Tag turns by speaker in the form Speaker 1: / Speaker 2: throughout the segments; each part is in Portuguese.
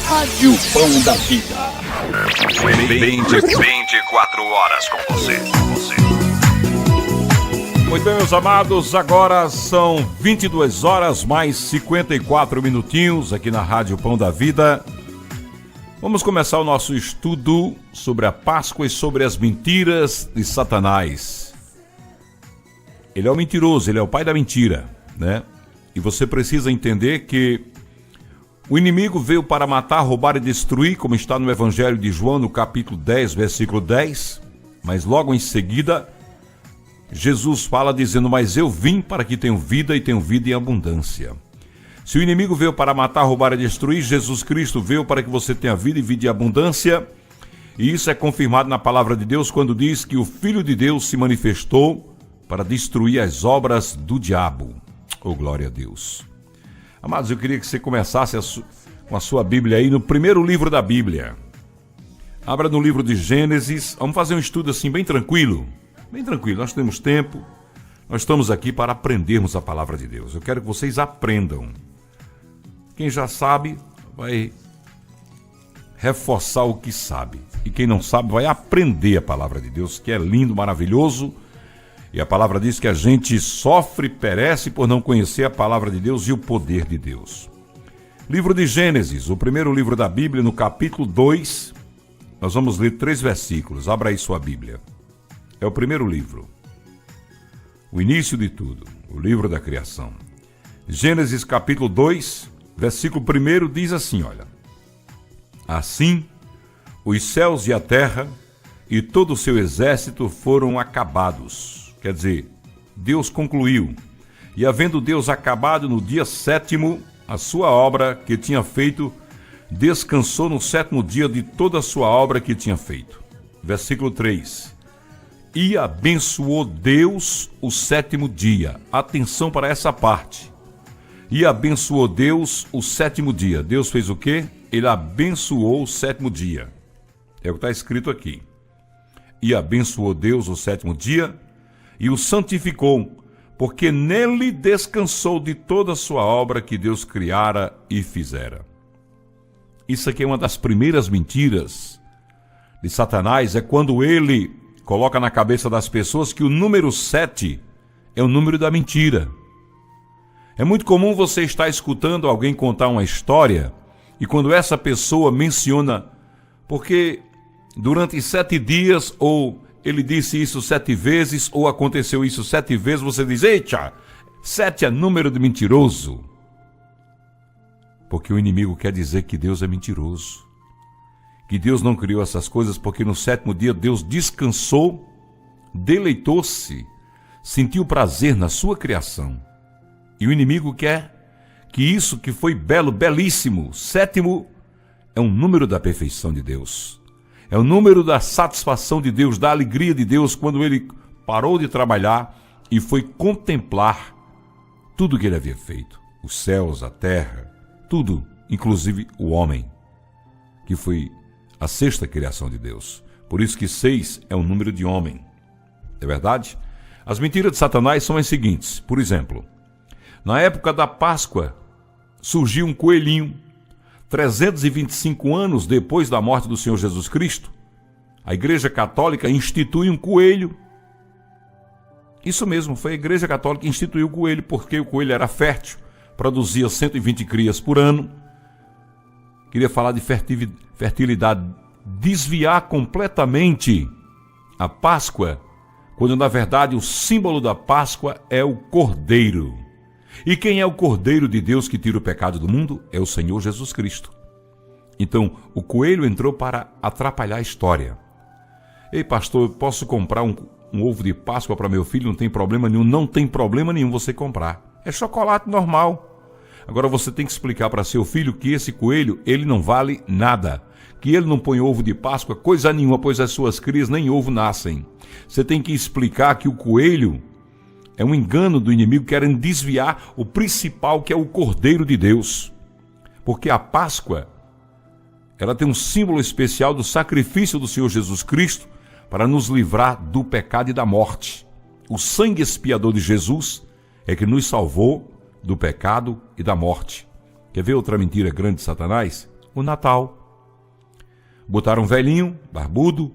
Speaker 1: Rádio Pão da Vida.
Speaker 2: 24 horas com você.
Speaker 3: Muito bem, meus amados, agora são 22 horas mais 54 minutinhos aqui na Rádio Pão da Vida. Vamos começar o nosso estudo sobre a Páscoa e sobre as mentiras de Satanás. Ele é o mentiroso, ele é o pai da mentira, né? E você precisa entender que o inimigo veio para matar, roubar e destruir, como está no Evangelho de João, no capítulo 10, versículo 10. Mas logo em seguida, Jesus fala dizendo, mas eu vim para que tenham vida e tenham vida em abundância. Se o inimigo veio para matar, roubar e destruir, Jesus Cristo veio para que você tenha vida e vida em abundância. E isso é confirmado na palavra de Deus quando diz que o Filho de Deus se manifestou para destruir as obras do diabo. Oh, glória a Deus. Amados, eu queria que você começasse com a sua Bíblia aí no primeiro livro da Bíblia. Abra no livro de Gênesis. Vamos fazer um estudo assim bem tranquilo. Bem tranquilo, nós temos tempo. Nós estamos aqui para aprendermos a palavra de Deus. Eu quero que vocês aprendam. Quem já sabe vai reforçar o que sabe. E quem não sabe vai aprender a palavra de Deus, que é lindo, maravilhoso. E a palavra diz que a gente sofre e perece por não conhecer a palavra de Deus e o poder de Deus. Livro de Gênesis, o primeiro livro da Bíblia, no capítulo 2, nós vamos ler 3 versículos. Abra aí sua Bíblia. É o primeiro livro. O início de tudo, o livro da criação. Gênesis capítulo 2, versículo 1 diz assim, olha. Assim, os céus e a terra e todo o seu exército foram acabados. Quer dizer, Deus concluiu. E havendo Deus acabado no dia 7º, a sua obra que tinha feito, descansou no 7º dia de toda a sua obra que tinha feito. Versículo 3. E abençoou Deus o 7º dia. Atenção para essa parte. E abençoou Deus o 7º dia. Deus fez o quê? Ele abençoou o 7º dia. É o que está escrito aqui. E abençoou Deus o 7º dia e o santificou, porque nele descansou de toda a sua obra que Deus criara e fizera. Isso aqui é uma das primeiras mentiras de Satanás, é quando ele coloca na cabeça das pessoas que o número 7 é o número da mentira. É muito comum você estar escutando alguém contar uma história e quando essa pessoa menciona, porque durante 7 dias, ou ele disse isso 7 vezes, ou aconteceu isso 7 vezes, você diz, eita, 7 é número de mentiroso. Porque o inimigo quer dizer que Deus é mentiroso. Que Deus não criou essas coisas porque no 7º dia Deus descansou, deleitou-se, sentiu prazer na sua criação. E o inimigo quer que isso que foi belo, belíssimo, 7º, é um número da perfeição de Deus. É o número da satisfação de Deus, da alegria de Deus, quando ele parou de trabalhar e foi contemplar tudo que ele havia feito. Os céus, a terra, tudo, inclusive o homem, que foi a 6ª criação de Deus. Por isso que 6 é o número de homem. É verdade? As mentiras de Satanás são as seguintes. Por exemplo, na época da Páscoa, surgiu um coelhinho. 325 anos depois da morte do Senhor Jesus Cristo, a Igreja Católica institui um coelho. Isso mesmo, foi a Igreja Católica que instituiu o coelho, porque o coelho era fértil, produzia 120 crias por ano. Queria falar de fertilidade, desviar completamente a Páscoa, quando na verdade o símbolo da Páscoa é o Cordeiro. E quem é o Cordeiro de Deus que tira o pecado do mundo? É o Senhor Jesus Cristo. Então, o coelho entrou para atrapalhar a história. Ei, pastor, eu posso comprar um ovo de Páscoa para meu filho? Não tem problema nenhum. Não tem problema nenhum você comprar. É chocolate normal. Agora você tem que explicar para seu filho que esse coelho, ele não vale nada. Que ele não põe ovo de Páscoa, coisa nenhuma, pois as suas crias nem ovo nascem. Você tem que explicar que o coelho é um engano do inimigo querendo desviar o principal, que é o Cordeiro de Deus. Porque a Páscoa, ela tem um símbolo especial do sacrifício do Senhor Jesus Cristo para nos livrar do pecado e da morte. O sangue expiador de Jesus é que nos salvou do pecado e da morte. Quer ver outra mentira grande de Satanás? o Natal. Botaram um velhinho, barbudo,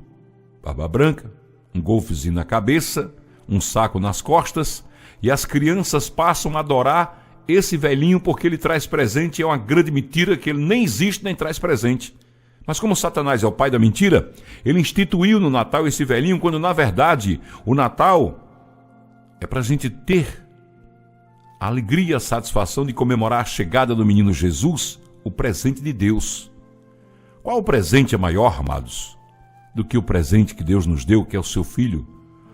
Speaker 3: barba branca, um golfezinho na cabeça, um saco nas costas, e as crianças passam a adorar esse velhinho porque ele traz presente. É uma grande mentira que ele nem existe nem traz presente. Mas como Satanás é o pai da mentira, ele instituiu no Natal esse velhinho, quando na verdade o Natal é para a gente ter a alegria e a satisfação de comemorar a chegada do menino Jesus, o presente de Deus. Qual o presente é maior, amados, do que o presente que Deus nos deu, que é o seu Filho?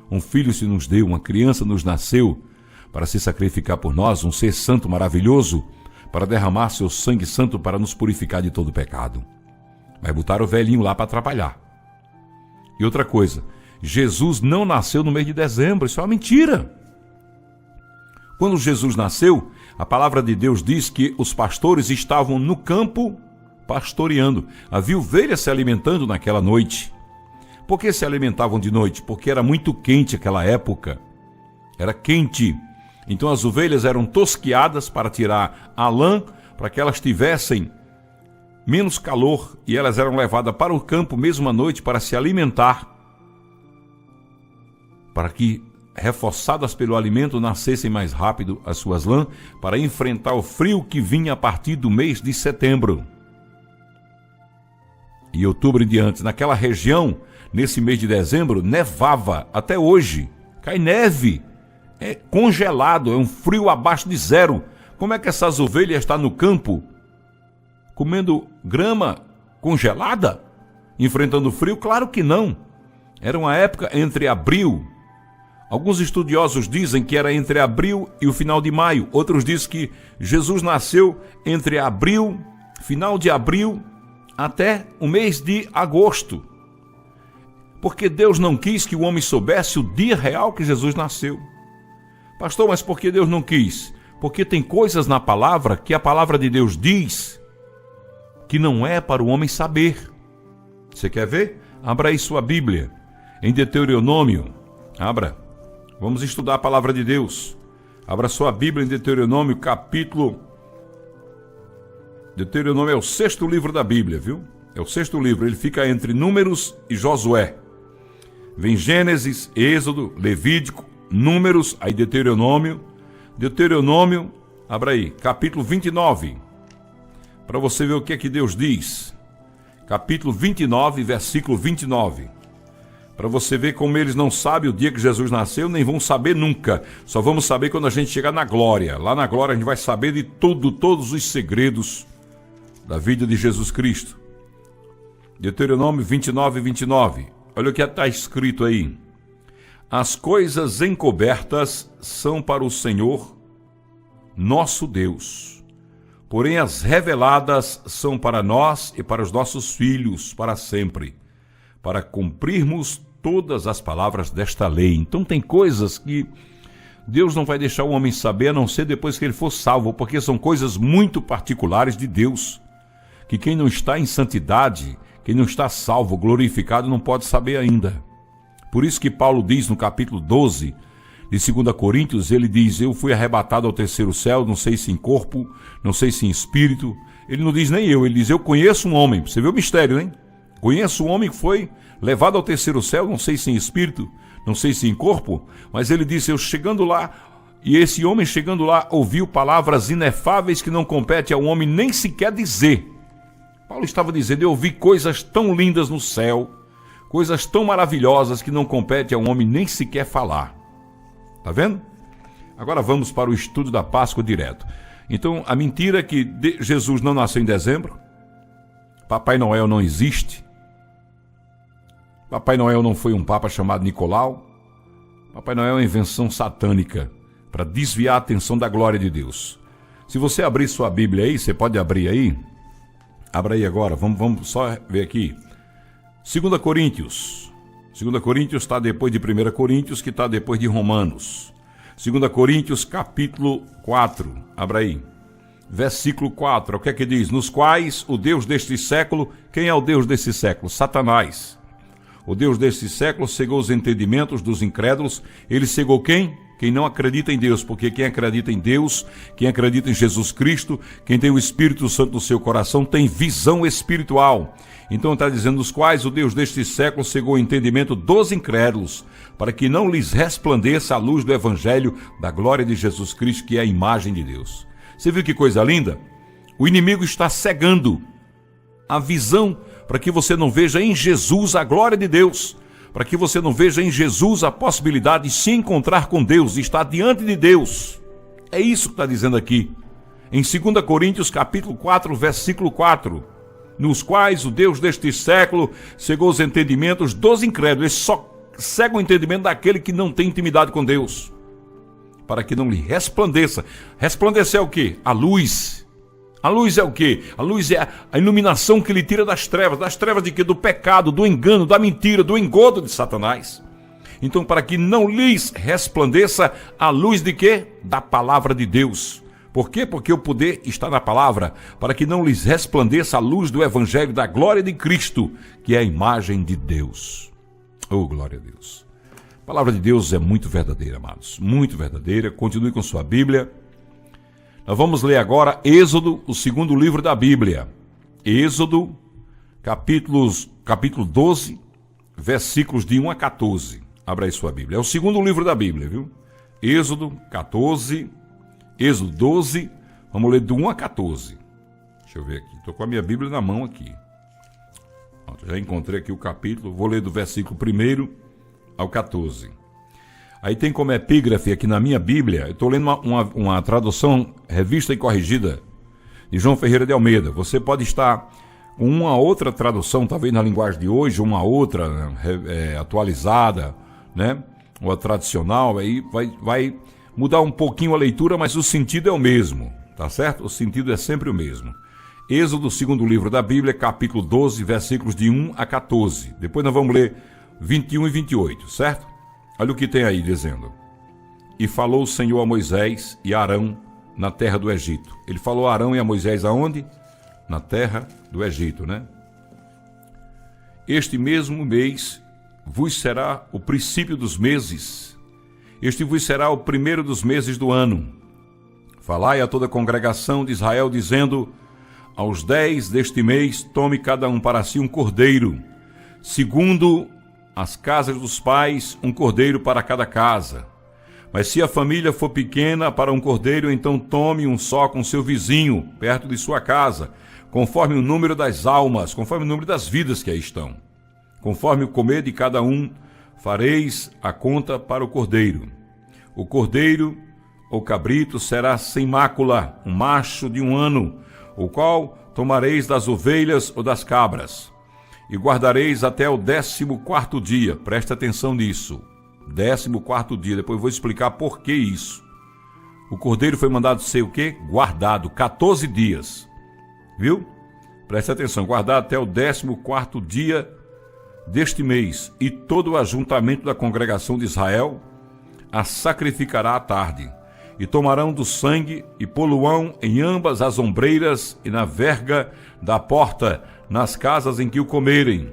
Speaker 3: Um filho se nos deu, uma criança nos nasceu para se sacrificar por nós, um ser santo maravilhoso, para derramar seu sangue santo para nos purificar de todo pecado. Mas botaram o velhinho lá para atrapalhar. E outra coisa, Jesus não nasceu no mês de dezembro, isso é uma mentira. Quando Jesus nasceu, a palavra de Deus diz que os pastores estavam no campo pastoreando. Havia ovelhas se alimentando naquela noite. Por que se alimentavam de noite? Porque era muito quente aquela época. Era quente. Então as ovelhas eram tosquiadas para tirar a lã, para que elas tivessem menos calor, e elas eram levadas para o campo mesmo à noite para se alimentar, para que, reforçadas pelo alimento, nascessem mais rápido as suas lãs, para enfrentar o frio que vinha a partir do mês de setembro. E outubro em diante, naquela região, nesse mês de dezembro, nevava até hoje, cai neve, é congelado, é um frio abaixo de zero. Como é que essas ovelhas estão no campo comendo grama congelada, enfrentando frio? Claro que não. Era uma época entre abril. Alguns estudiosos dizem que era entre abril e o final de maio. Outros dizem que Jesus nasceu entre abril, final de abril, até o mês de agosto. Porque Deus não quis que o homem soubesse o dia real que Jesus nasceu. Pastor, mas por que Deus não quis? Porque tem coisas na palavra que a palavra de Deus diz que não é para o homem saber. Você quer ver? Abra aí sua Bíblia, em Deuteronômio. Abra. Vamos estudar a palavra de Deus. Abra sua Bíblia em Deuteronômio, capítulo... Deuteronômio é o 6º livro da Bíblia, viu? É o 6º livro, ele fica entre Números e Josué. Vem Gênesis, Êxodo, Levítico, Números, aí Deuteronômio. Deuteronômio, abra aí, capítulo 29. Para você ver o que é que Deus diz. Capítulo 29, versículo 29. Para você ver como eles não sabem o dia que Jesus nasceu, nem vão saber nunca. Só vamos saber quando a gente chegar na glória. Lá na glória a gente vai saber de tudo, todos os segredos da vida de Jesus Cristo. Deuteronômio 29, 29. Olha o que está escrito aí. As coisas encobertas são para o Senhor, nosso Deus. Porém, as reveladas são para nós e para os nossos filhos, para sempre, para cumprirmos todas as palavras desta lei. Então tem coisas que Deus não vai deixar o homem saber, a não ser depois que ele for salvo, porque são coisas muito particulares de Deus, que quem não está em santidade, quem não está salvo, glorificado, não pode saber ainda. Por isso que Paulo diz no capítulo 12 de 2 Coríntios, ele diz, eu fui arrebatado ao terceiro céu, não sei se em corpo, não sei se em espírito. Ele não diz nem eu, ele diz, eu conheço um homem. Você vê o mistério, hein? Conheço um homem que foi levado ao terceiro céu, não sei se em espírito, não sei se em corpo, mas ele disse, eu chegando lá, e esse homem chegando lá ouviu palavras inefáveis que não compete ao homem nem sequer dizer. Paulo estava dizendo, eu ouvi coisas tão lindas no céu, coisas tão maravilhosas que não compete ao homem nem sequer falar. Tá vendo? Agora vamos para o estudo da Páscoa direto. Então, a mentira é que Jesus não nasceu em dezembro, Papai Noel não existe, Papai Noel não foi um papa chamado Nicolau, Papai Noel é uma invenção satânica para desviar a atenção da glória de Deus. Se você abrir sua Bíblia aí, você pode abrir aí, abra aí agora, vamos só ver aqui. 2 Coríntios. 2 Coríntios está depois de 1 Coríntios, que está depois de Romanos. 2 Coríntios, capítulo 4. Abra aí. Versículo 4. O que é que diz? Nos quais o Deus deste século... Quem é o Deus desse século? Satanás. O Deus deste século cegou os entendimentos dos incrédulos. Ele cegou quem? quem não acredita em Deus, porque quem acredita em Deus, quem acredita em Jesus Cristo, quem tem o Espírito Santo no seu coração, tem visão espiritual. Então está dizendo, os quais o Deus deste século cegou o entendimento dos incrédulos, para que não lhes resplandeça a luz do Evangelho da glória de Jesus Cristo, que é a imagem de Deus. Você viu que coisa linda? O inimigo está cegando a visão para que você não veja em Jesus a glória de Deus, para que você não veja em Jesus a possibilidade de se encontrar com Deus, de estar diante de Deus. É isso que está dizendo aqui, em 2 Coríntios capítulo 4, versículo 4, nos quais o Deus deste século cegou os entendimentos dos incrédulos. Ele só cega o entendimento daquele que não tem intimidade com Deus, para que não lhe resplandeça. Resplandecer é o quê? A luz. A luz é o quê? A luz é a iluminação que lhe tira das trevas. Das trevas de quê? Do pecado, do engano, da mentira, do engodo de Satanás. Então, para que não lhes resplandeça a luz de quê? Da palavra de Deus. Por quê? Porque o poder está na palavra. Para que não lhes resplandeça a luz do Evangelho da glória de Cristo, que é a imagem de Deus. Oh, glória a Deus. A palavra de Deus é muito verdadeira, amados. Muito verdadeira. Continue com sua Bíblia. Nós vamos ler agora Êxodo, o segundo livro da Bíblia. Êxodo, capítulo 12, versículos de 1 a 14. Abra aí sua Bíblia. É o segundo livro da Bíblia, viu? Êxodo 14, Êxodo 12, vamos ler do 1 a 14. Deixa eu ver aqui. Estou com a minha Bíblia na mão aqui. Já encontrei aqui o capítulo. Vou ler do versículo 1 ao 14. Aí tem como epígrafe aqui na minha Bíblia, eu estou lendo uma tradução revista e corrigida de João Ferreira de Almeida. Você pode estar com uma outra tradução, talvez na linguagem de hoje, uma outra atualizada, né? Ou a tradicional, aí vai mudar um pouquinho a leitura, mas o sentido é o mesmo, tá certo? O sentido é sempre o mesmo. Êxodo, segundo livro da Bíblia, capítulo 12, versículos de 1 a 14. Depois nós vamos ler 21 e 28, certo? Olha o que tem aí dizendo. E falou o Senhor a Moisés e a Arão na terra do Egito. Ele falou a Arão e a Moisés aonde? Na terra do Egito, né? Este mesmo mês vos será o princípio dos meses. Este vos será o primeiro dos meses do ano. Falai a toda a congregação de Israel, dizendo, aos 10 deste mês, tome cada um para si um cordeiro, segundo as casas dos pais, um cordeiro para cada casa. Mas se a família for pequena para um cordeiro, então tome um só com seu vizinho, perto de sua casa, conforme o número das almas, conforme o número das vidas que aí estão. Conforme o comer de cada um, fareis a conta para o cordeiro. O cordeiro ou cabrito será sem mácula, um macho de 1 ano, o qual tomareis das ovelhas ou das cabras. E guardareis até o 14º dia. Presta atenção nisso. 14º dia. Depois eu vou explicar por que isso. O cordeiro foi mandado ser o quê? Guardado. 14 dias. Viu? Presta atenção. Guardado até o 14º dia deste mês. E todo o ajuntamento da congregação de Israel a sacrificará à tarde. E tomarão do sangue e poluão em ambas as ombreiras e na verga da porta, nas casas em que o comerem.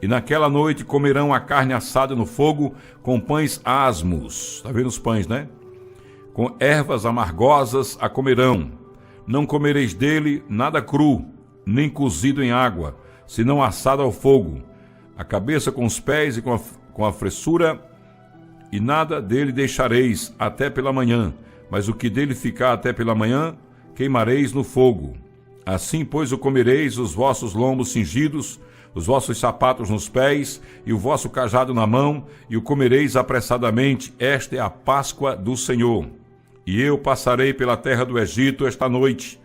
Speaker 3: E naquela noite comerão a carne assada no fogo com pães asmos. Está vendo os pães, né? Com ervas amargosas a comerão. Não comereis dele nada cru, nem cozido em água, senão assado ao fogo. A cabeça com os pés e com a fressura, e nada dele deixareis até pela manhã. Mas o que dele ficar até pela manhã, queimareis no fogo. Assim, pois, o comereis, os vossos lombos cingidos, os vossos sapatos nos pés, e o vosso cajado na mão, e o comereis apressadamente. Esta é a Páscoa do Senhor. E eu passarei pela terra do Egito esta noite,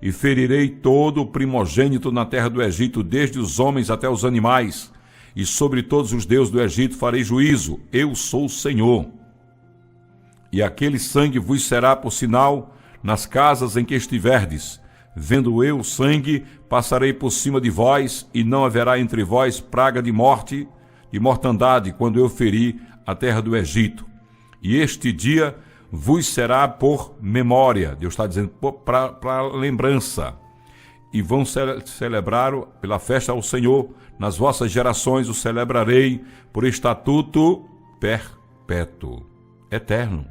Speaker 3: e ferirei todo o primogênito na terra do Egito, desde os homens até os animais, e sobre todos os deuses do Egito farei juízo. Eu sou o Senhor. E aquele sangue vos será por sinal nas casas em que estiverdes. Vendo eu o sangue, passarei por cima de vós, e não haverá entre vós praga de morte, de mortandade, quando eu ferir a terra do Egito. E este dia vos será por memória. Deus está dizendo para lembrança. E vão celebrar pela festa ao Senhor. Nas vossas gerações o celebrarei por estatuto perpétuo, eterno.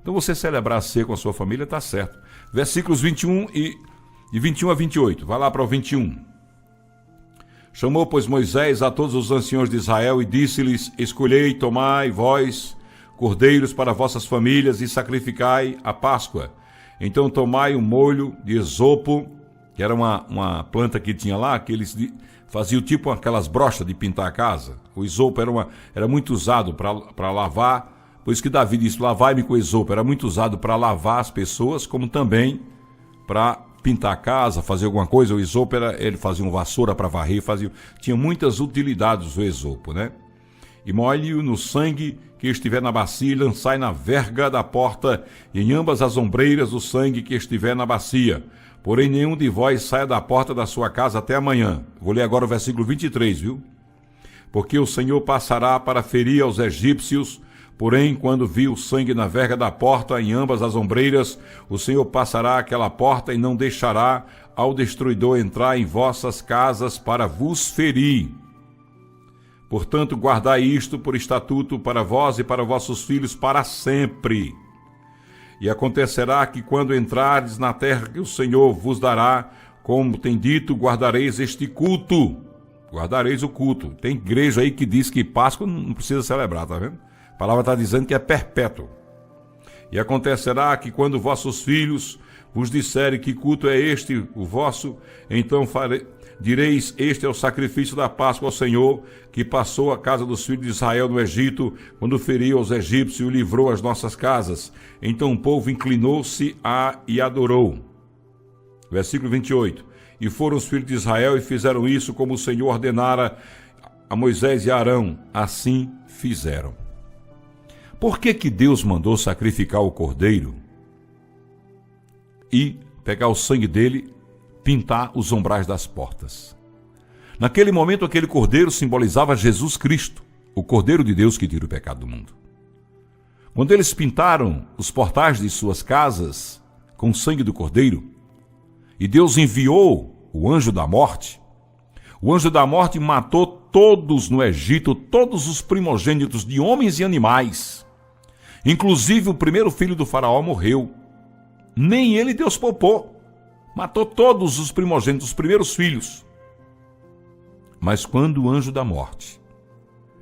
Speaker 3: Então você celebrar a ceia com a sua família está certo. Versículos 21 e 21 a 28. Vai lá para o 21. Chamou, pois, Moisés a todos os anciãos de Israel e disse-lhes: Escolhei, tomai, vós, cordeiros para vossas famílias e sacrificai a Páscoa. Então tomai um molho de esopo, que era uma planta que tinha lá, que eles faziam tipo aquelas brochas de pintar a casa. O esopo era muito usado para lavar, por isso que Davi disse: lavai-me com esopo. Era muito usado para lavar as pessoas, como também para pintar a casa, fazer alguma coisa. O esopo ele fazia uma vassoura para varrer, tinha muitas utilidades o esopo, né? E molhe-o no sangue que estiver na bacia e lançai na verga da porta, e em ambas as ombreiras o sangue que estiver na bacia. Porém, nenhum de vós saia da porta da sua casa até amanhã. Vou ler agora o versículo 23, viu? Porque o Senhor passará para ferir aos egípcios, porém, quando viu o sangue na verga da porta, em ambas as ombreiras, o Senhor passará aquela porta e não deixará ao destruidor entrar em vossas casas para vos ferir. Portanto, guardai isto por estatuto para vós e para vossos filhos para sempre. E acontecerá que quando entrardes na terra que o Senhor vos dará, como tem dito, guardareis este culto. Guardareis o culto. Tem igreja aí que diz que Páscoa não precisa celebrar, tá vendo? A palavra está dizendo que é perpétuo. E acontecerá que quando vossos filhos vos disserem que culto é este o vosso, então direis: este é o sacrifício da Páscoa ao Senhor, que passou a casa dos filhos de Israel no Egito, quando feriu aos egípcios e livrou as nossas casas. Então o povo inclinou-se e adorou. Versículo 28. E foram os filhos de Israel e fizeram isso como o Senhor ordenara a Moisés e a Arão. Assim fizeram. Por que Deus mandou sacrificar o cordeiro e pegar o sangue dele, pintar os umbrais das portas? Naquele momento, aquele cordeiro simbolizava Jesus Cristo, o Cordeiro de Deus que tira o pecado do mundo. Quando eles pintaram os portais de suas casas com o sangue do cordeiro, e Deus enviou o anjo da morte matou todos no Egito, todos os primogênitos de homens e animais. Inclusive o primeiro filho do faraó morreu. Nem ele Deus poupou. Matou todos os primogênitos, os primeiros filhos. Mas quando o anjo da morte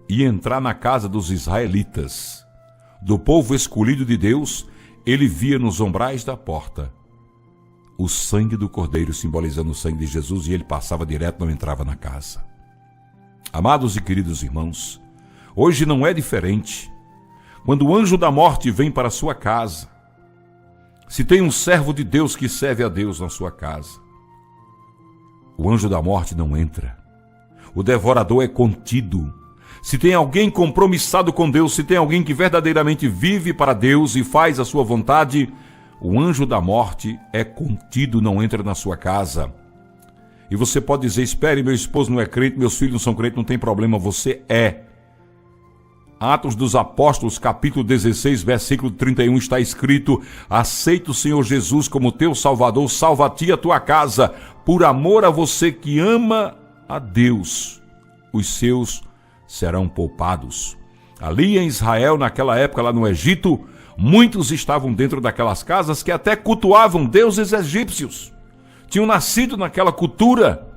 Speaker 3: ia entrar na casa dos israelitas, do povo escolhido de Deus, ele via nos umbrais da porta o sangue do cordeiro, simbolizando o sangue de Jesus, e ele passava direto, não entrava na casa. Amados e queridos irmãos, hoje não é diferente. Quando o anjo da morte vem para a sua casa, se tem um servo de Deus que serve a Deus na sua casa, o anjo da morte não entra. O devorador é contido. Se tem alguém compromissado com Deus, se tem alguém que verdadeiramente vive para Deus e faz a sua vontade, o anjo da morte é contido, não entra na sua casa. E você pode dizer: espere, meu esposo não é crente, meus filhos não são crentes, não tem problema, você é. Atos dos Apóstolos, capítulo 16, versículo 31, está escrito: aceita o Senhor Jesus como teu Salvador, salva a ti e a tua casa, por amor a você que ama a Deus, os seus serão poupados. Ali em Israel, naquela época, lá no Egito, muitos estavam dentro daquelas casas que até cultuavam deuses egípcios. Tinham nascido naquela cultura.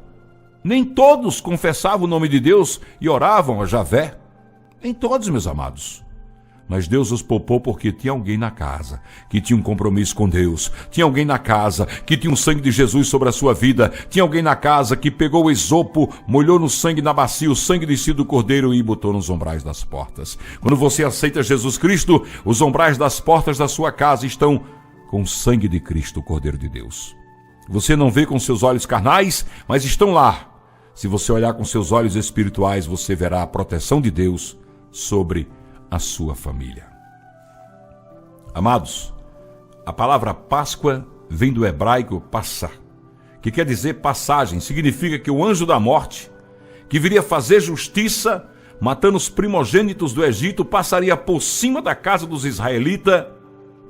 Speaker 3: Nem todos confessavam o nome de Deus e oravam a Javé. Nem todos, meus amados. Mas Deus os poupou porque tinha alguém na casa que tinha um compromisso com Deus. Tinha alguém na casa que tinha o sangue de Jesus sobre a sua vida. Tinha alguém na casa que pegou o esopo, molhou no sangue na bacia, o sangue descido do cordeiro e botou nos umbrais das portas. Quando você aceita Jesus Cristo, os umbrais das portas da sua casa estão com o sangue de Cristo, o Cordeiro de Deus. Você não vê com seus olhos carnais, mas estão lá. Se você olhar com seus olhos espirituais, você verá a proteção de Deus sobre a sua família. Amados, a palavra Páscoa vem do hebraico passar, que quer dizer passagem. Significa que o anjo da morte, que viria fazer justiça, matando os primogênitos do Egito, passaria por cima da casa dos israelitas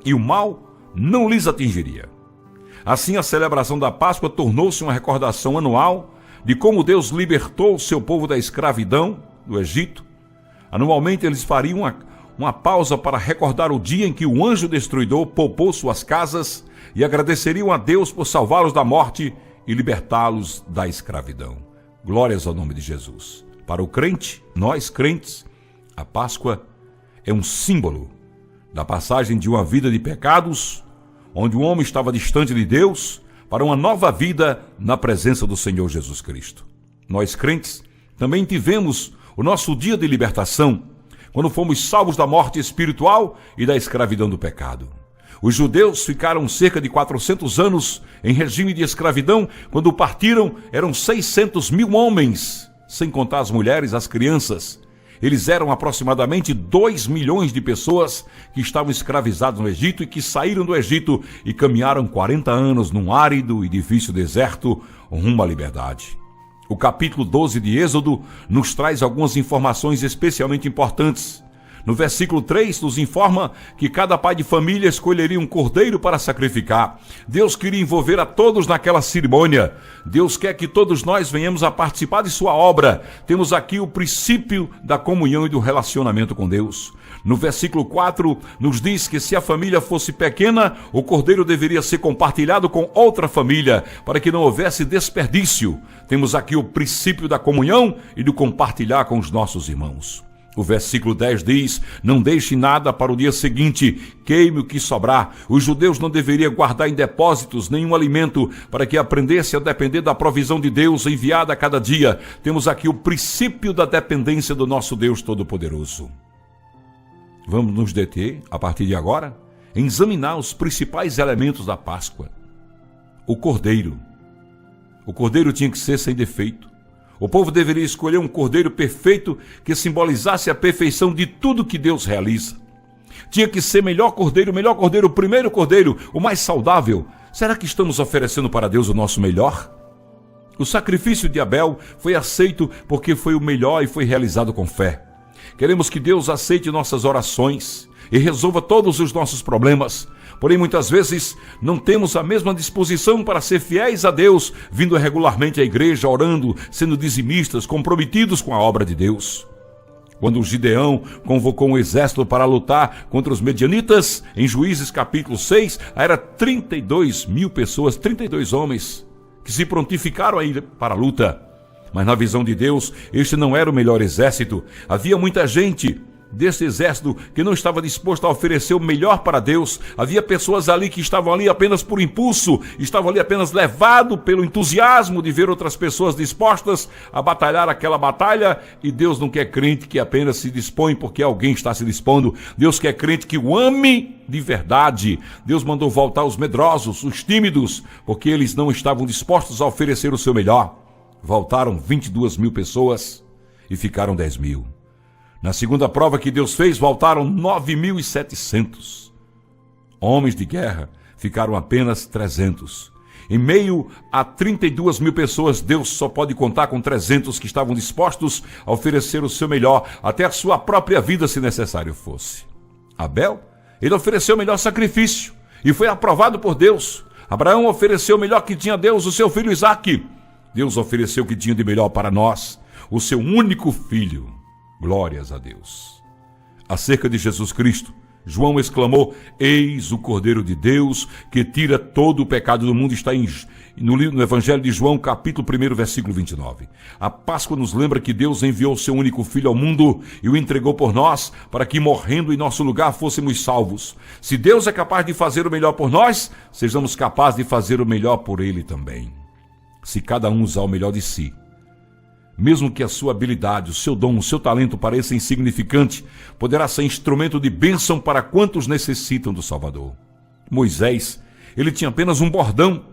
Speaker 3: e o mal não lhes atingiria. Assim, a celebração da Páscoa tornou-se uma recordação anual de como Deus libertou o seu povo da escravidão do Egito. Anualmente eles fariam uma pausa para recordar o dia em que o anjo destruidor poupou suas casas e agradeceriam a Deus por salvá-los da morte e libertá-los da escravidão. Glórias ao nome de Jesus. Para o crente, nós crentes, a Páscoa é um símbolo da passagem de uma vida de pecados, onde o homem estava distante de Deus, para uma nova vida na presença do Senhor Jesus Cristo. Nós crentes também tivemos o nosso dia de libertação, quando fomos salvos da morte espiritual e da escravidão do pecado. Os judeus ficaram cerca de 400 anos em regime de escravidão. Quando partiram, eram 600 mil homens, sem contar as mulheres, as crianças. Eles eram aproximadamente 2 milhões de pessoas que estavam escravizados no Egito e que saíram do Egito e caminharam 40 anos num árido e difícil deserto rumo à liberdade. O capítulo 12 de Êxodo nos traz algumas informações especialmente importantes. No versículo 3 nos informa que cada pai de família escolheria um cordeiro para sacrificar. Deus queria envolver a todos naquela cerimônia. Deus quer que todos nós venhamos a participar de sua obra. Temos aqui o princípio da comunhão e do relacionamento com Deus. No versículo 4 nos diz que se a família fosse pequena, o cordeiro deveria ser compartilhado com outra família, para que não houvesse desperdício. Temos aqui o princípio da comunhão e do compartilhar com os nossos irmãos. O versículo 10 diz: não deixe nada para o dia seguinte, queime o que sobrar. Os judeus não deveriam guardar em depósitos nenhum alimento, para que aprendesse a depender da provisão de Deus enviada a cada dia. Temos aqui o princípio da dependência do nosso Deus Todo-Poderoso. Vamos nos deter, a partir de agora, em examinar os principais elementos da Páscoa. O cordeiro. O cordeiro tinha que ser sem defeito. O povo deveria escolher um cordeiro perfeito que simbolizasse a perfeição de tudo que Deus realiza. Tinha que ser o melhor cordeiro, o primeiro cordeiro, o mais saudável. Será que estamos oferecendo para Deus o nosso melhor? O sacrifício de Abel foi aceito porque foi o melhor e foi realizado com fé. Queremos que Deus aceite nossas orações e resolva todos os nossos problemas. Porém, muitas vezes não temos a mesma disposição para ser fiéis a Deus, vindo regularmente à igreja, orando, sendo dizimistas, comprometidos com a obra de Deus. Quando Gideão convocou um exército para lutar contra os medianitas, em Juízes capítulo 6, era 32 mil pessoas, 32 homens, que se prontificaram a ir para a luta. Mas na visão de Deus, este não era o melhor exército. Havia muita gente desse exército que não estava disposto a oferecer o melhor para Deus. Havia pessoas ali que estavam ali apenas por impulso, estavam ali apenas levados pelo entusiasmo de ver outras pessoas dispostas a batalhar aquela batalha, e Deus não quer crente que apenas se dispõe porque alguém está se dispondo. Deus quer crente que o ame de verdade. Deus mandou voltar os medrosos, os tímidos, porque eles não estavam dispostos a oferecer o seu melhor. Voltaram 22 mil pessoas e ficaram 10 mil. Na segunda prova que Deus fez, voltaram 9.700. Homens de guerra, ficaram apenas 300. Em meio a 32 mil pessoas, Deus só pode contar com 300 que estavam dispostos a oferecer o seu melhor, até a sua própria vida, se necessário fosse. Abel, ele ofereceu o melhor sacrifício e foi aprovado por Deus. Abraão ofereceu o melhor que tinha a Deus, o seu filho Isaque. Deus ofereceu o que tinha de melhor para nós, o seu único filho. Glórias a Deus. Acerca de Jesus Cristo, João exclamou: eis o Cordeiro de Deus que tira todo o pecado do mundo. Está no Evangelho de João, capítulo 1, versículo 29. A Páscoa nos lembra que Deus enviou o seu único filho ao mundo e o entregou por nós, para que morrendo em nosso lugar fôssemos salvos. Se Deus é capaz de fazer o melhor por nós, sejamos capazes de fazer o melhor por ele também. Se cada um usar o melhor de si, mesmo que a sua habilidade, o seu dom, o seu talento pareça insignificante, poderá ser instrumento de bênção para quantos necessitam do Salvador. Moisés, ele tinha apenas um bordão,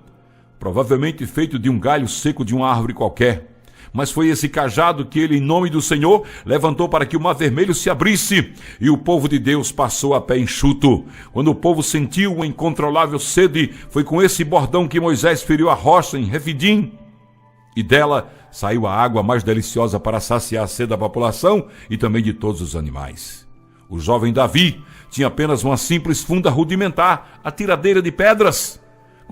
Speaker 3: provavelmente feito de um galho seco de uma árvore qualquer. Mas foi esse cajado que ele, em nome do Senhor, levantou para que o Mar Vermelho se abrisse, e o povo de Deus passou a pé enxuto. Quando o povo sentiu uma incontrolável sede, foi com esse bordão que Moisés feriu a rocha em Refidim, e dela saiu a água mais deliciosa para saciar a sede da população e também de todos os animais. O jovem Davi tinha apenas uma simples funda rudimentar, a tiradeira de pedras.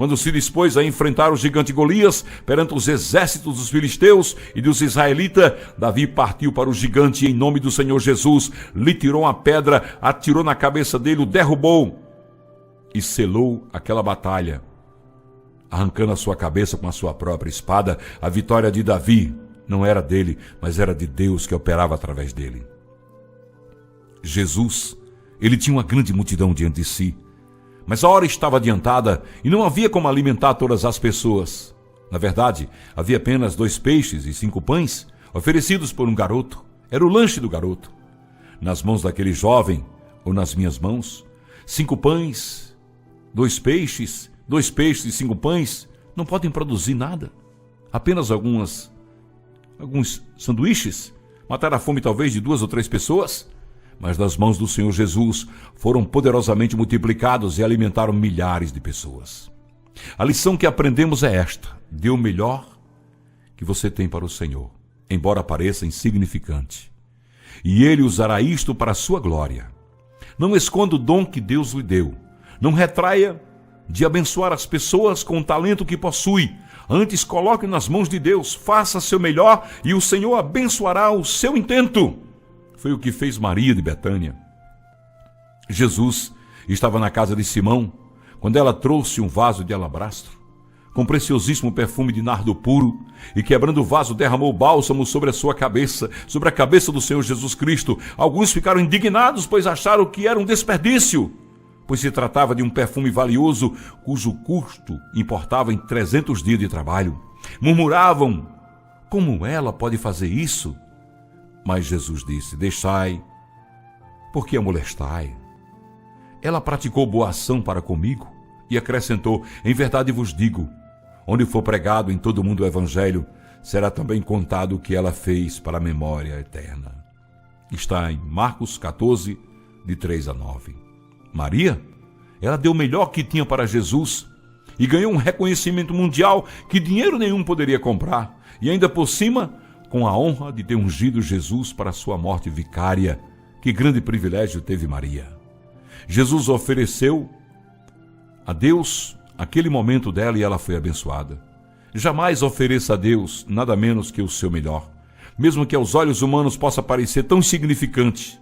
Speaker 3: quando se dispôs a enfrentar o gigante Golias perante os exércitos dos filisteus e dos israelitas, Davi partiu para o gigante e, em nome do Senhor Jesus, lhe tirou uma pedra, atirou na cabeça dele, o derrubou e selou aquela batalha, arrancando a sua cabeça com a sua própria espada. A vitória de Davi não era dele, mas era de Deus que operava através dele. Jesus, ele tinha uma grande multidão diante de si, mas a hora estava adiantada e não havia como alimentar todas as pessoas. Na verdade, havia apenas 2 peixes e 5 pães oferecidos por um garoto. Era o lanche do garoto. Nas mãos daquele jovem, ou nas minhas mãos, 5 pães, 2 peixes e 5 pães não podem produzir nada. Apenas alguns sanduíches, matar a fome talvez de 2 ou 3 pessoas. Mas nas mãos do Senhor Jesus foram poderosamente multiplicados e alimentaram milhares de pessoas. A lição que aprendemos é esta: dê o melhor que você tem para o Senhor, embora pareça insignificante, e Ele usará isto para a sua glória. Não esconda o dom que Deus lhe deu. Não retraia de abençoar as pessoas com o talento que possui. Antes, coloque nas mãos de Deus, faça seu melhor e o Senhor abençoará o seu intento. Foi o que fez Maria de Betânia. Jesus estava na casa de Simão, quando ela trouxe um vaso de alabastro, com preciosíssimo perfume de nardo puro, e quebrando o vaso derramou bálsamo sobre a sua cabeça, sobre a cabeça do Senhor Jesus Cristo. Alguns ficaram indignados, pois acharam que era um desperdício, pois se tratava de um perfume valioso, cujo custo importava em 300 dias de trabalho. Murmuravam: como ela pode fazer isso? Mas Jesus disse: deixai, porque a molestai? Ela praticou boa ação para comigo. E acrescentou: em verdade vos digo, onde for pregado em todo o mundo o evangelho, será também contado o que ela fez para a memória eterna. Está em Marcos 14, de 3 a 9. Maria, ela deu o melhor que tinha para Jesus e ganhou um reconhecimento mundial que dinheiro nenhum poderia comprar. E ainda por cima, com a honra de ter ungido Jesus para a sua morte vicária. Que grande privilégio teve Maria. Jesus ofereceu a Deus aquele momento dela e ela foi abençoada. Jamais ofereça a Deus nada menos que o seu melhor, mesmo que aos olhos humanos possa parecer tão insignificante,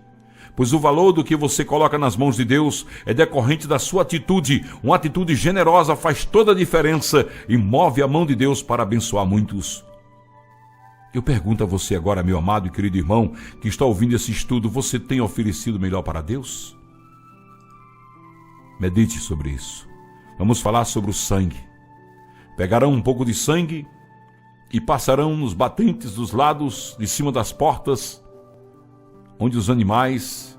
Speaker 3: pois o valor do que você coloca nas mãos de Deus é decorrente da sua atitude. Uma atitude generosa faz toda a diferença e move a mão de Deus para abençoar muitos. Eu pergunto a você agora, meu amado e querido irmão, que está ouvindo esse estudo: você tem oferecido o melhor para Deus? Medite sobre isso. Vamos falar sobre o sangue. Pegarão um pouco de sangue e passarão nos batentes dos lados de cima das portas, onde os animais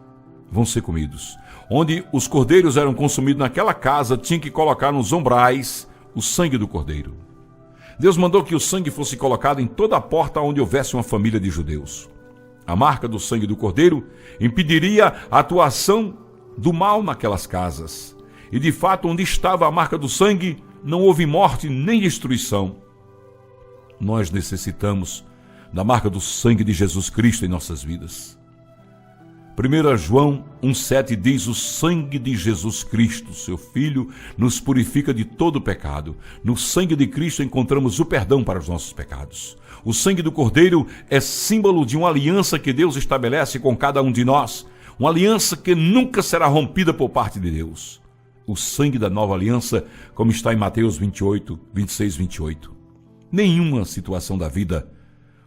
Speaker 3: vão ser comidos. Onde os cordeiros eram consumidos naquela casa, tinha que colocar nos umbrais o sangue do cordeiro. Deus mandou que o sangue fosse colocado em toda a porta onde houvesse uma família de judeus. A marca do sangue do cordeiro impediria a atuação do mal naquelas casas. E de fato, onde estava a marca do sangue, não houve morte nem destruição. Nós necessitamos da marca do sangue de Jesus Cristo em nossas vidas. 1 João 1,7 diz: o sangue de Jesus Cristo, seu Filho, nos purifica de todo pecado. No sangue de Cristo encontramos o perdão para os nossos pecados. O sangue do Cordeiro é símbolo de uma aliança que Deus estabelece com cada um de nós. Uma aliança que nunca será rompida por parte de Deus. O sangue da nova aliança, como está em Mateus 28, 26, 28. Nenhuma situação da vida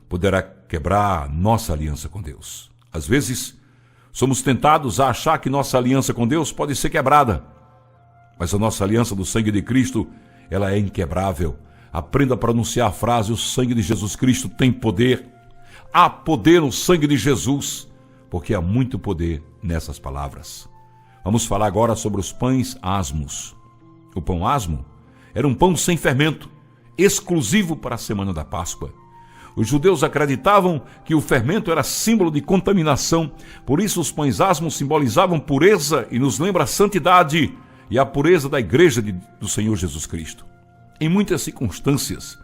Speaker 3: poderá quebrar nossa aliança com Deus. Às vezes, somos tentados a achar que nossa aliança com Deus pode ser quebrada. Mas a nossa aliança do sangue de Cristo, ela é inquebrável. Aprenda a pronunciar a frase: o sangue de Jesus Cristo tem poder. Há poder no sangue de Jesus, porque há muito poder nessas palavras. Vamos falar agora sobre os pães asmos. O pão asmo era um pão sem fermento, exclusivo para a semana da Páscoa. Os judeus acreditavam que o fermento era símbolo de contaminação, por isso os pães asmos simbolizavam pureza e nos lembra a santidade e a pureza da igreja do Senhor Jesus Cristo. Em muitas circunstâncias,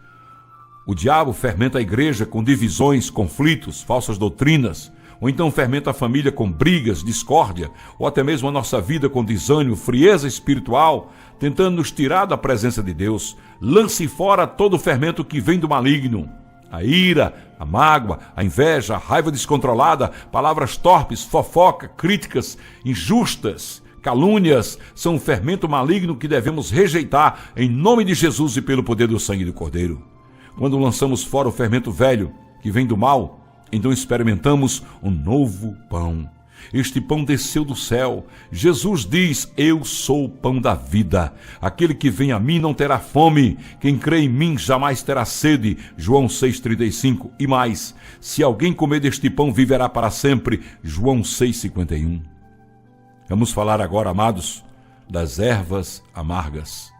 Speaker 3: o diabo fermenta a igreja com divisões, conflitos, falsas doutrinas. ou então fermenta a família com brigas, discórdia, ou até mesmo a nossa vida com desânimo, frieza espiritual, tentando nos tirar da presença de Deus. Lance fora todo o fermento que vem do maligno. A ira, a mágoa, a inveja, a raiva descontrolada, palavras torpes, fofoca, críticas injustas, calúnias, são um fermento maligno que devemos rejeitar em nome de Jesus e pelo poder do sangue do Cordeiro. Quando lançamos fora o fermento velho, que vem do mal, então experimentamos um novo pão. Este pão desceu do céu. Jesus diz: eu sou o pão da vida. Aquele que vem a mim não terá fome. Quem crê em mim jamais terá sede. João 6,35. E mais, se alguém comer deste pão, viverá para sempre. João 6,51. Vamos falar agora, amados, das ervas amargas.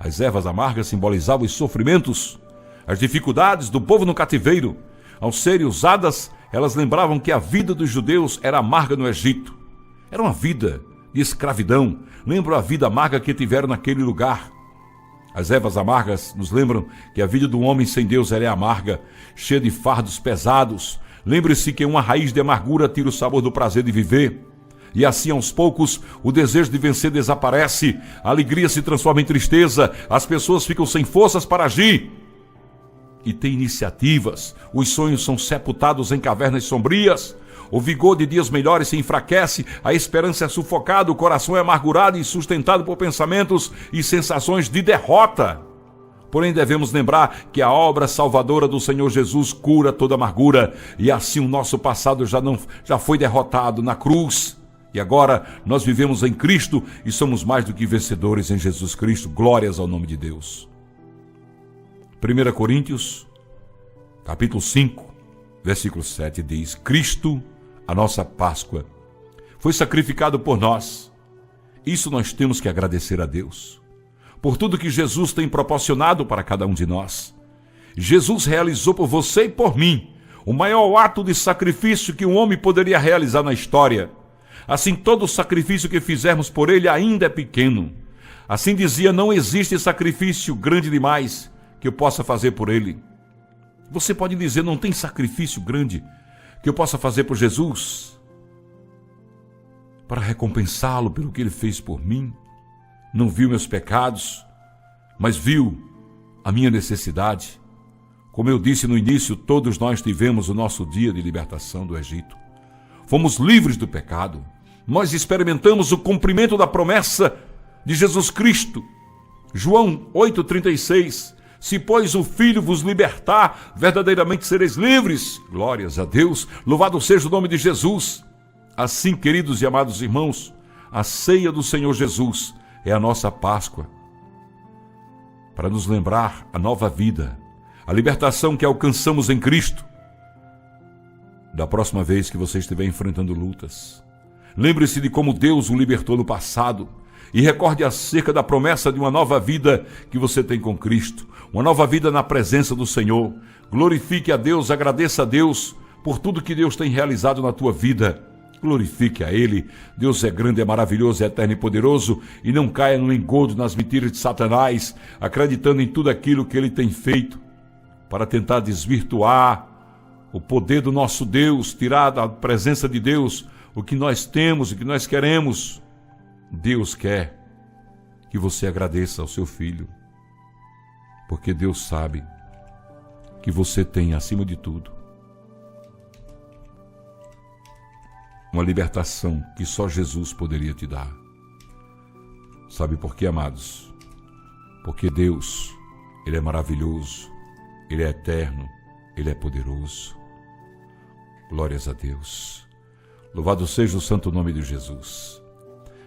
Speaker 3: As ervas amargas simbolizavam os sofrimentos, as dificuldades do povo no cativeiro. Ao serem usadas, elas lembravam que a vida dos judeus era amarga no Egito. Era uma vida de escravidão. Lembram a vida amarga que tiveram naquele lugar. As ervas amargas nos lembram que a vida do homem sem Deus ela é amarga, cheia de fardos pesados. Lembre-se que uma raiz de amargura tira o sabor do prazer de viver. E assim, aos poucos, o desejo de vencer desaparece, a alegria se transforma em tristeza, as pessoas ficam sem forças para agir. E tem iniciativas, os sonhos são sepultados em cavernas sombrias, o vigor de dias melhores se enfraquece, a esperança é sufocada, o coração é amargurado e sustentado por pensamentos e sensações de derrota. Porém, devemos lembrar que a obra salvadora do Senhor Jesus cura toda amargura, e assim o nosso passado já foi derrotado na cruz. E agora nós vivemos em Cristo e somos mais do que vencedores em Jesus Cristo. Glórias ao nome de Deus. 1 Coríntios, capítulo 5, versículo 7 diz: Cristo, a nossa Páscoa, foi sacrificado por nós. Isso nós temos que agradecer a Deus, por tudo que Jesus tem proporcionado para cada um de nós. Jesus realizou por você e por mim o maior ato de sacrifício que um homem poderia realizar na história. Assim, todo o sacrifício que fizermos por ele ainda é pequeno. Assim dizia, não existe sacrifício grande demais que eu possa fazer por ele. Você pode dizer, não tem sacrifício grande que eu possa fazer por Jesus para recompensá-lo pelo que ele fez por mim. Não viu meus pecados, mas viu a minha necessidade. Como eu disse no início, todos nós tivemos o nosso dia de libertação do Egito. Fomos livres do pecado. Nós experimentamos o cumprimento da promessa de Jesus Cristo. João 8,36. Se, pois, o Filho vos libertar, verdadeiramente sereis livres. Glórias a Deus. Louvado seja o nome de Jesus. Assim, queridos e amados irmãos, a ceia do Senhor Jesus é a nossa Páscoa, para nos lembrar a nova vida, a libertação que alcançamos em Cristo. Da próxima vez que você estiver enfrentando lutas, lembre-se de como Deus o libertou no passado e recorde acerca da promessa de uma nova vida que você tem com Cristo, uma nova vida na presença do Senhor. Glorifique a Deus, agradeça a Deus por tudo que Deus tem realizado na tua vida. Glorifique a Ele. Deus é grande, é maravilhoso, é eterno e poderoso, e não caia no engodo, nas mentiras de Satanás, acreditando em tudo aquilo que Ele tem feito para tentar desvirtuar o poder do nosso Deus, tirar da presença de Deus o que nós temos, o que nós queremos. Deus quer que você agradeça ao seu filho, porque Deus sabe que você tem, acima de tudo, uma libertação que só Jesus poderia te dar. Sabe por quê, amados? Porque Deus, Ele é maravilhoso, Ele é eterno, Ele é poderoso. Glórias a Deus. Louvado seja o santo nome de Jesus.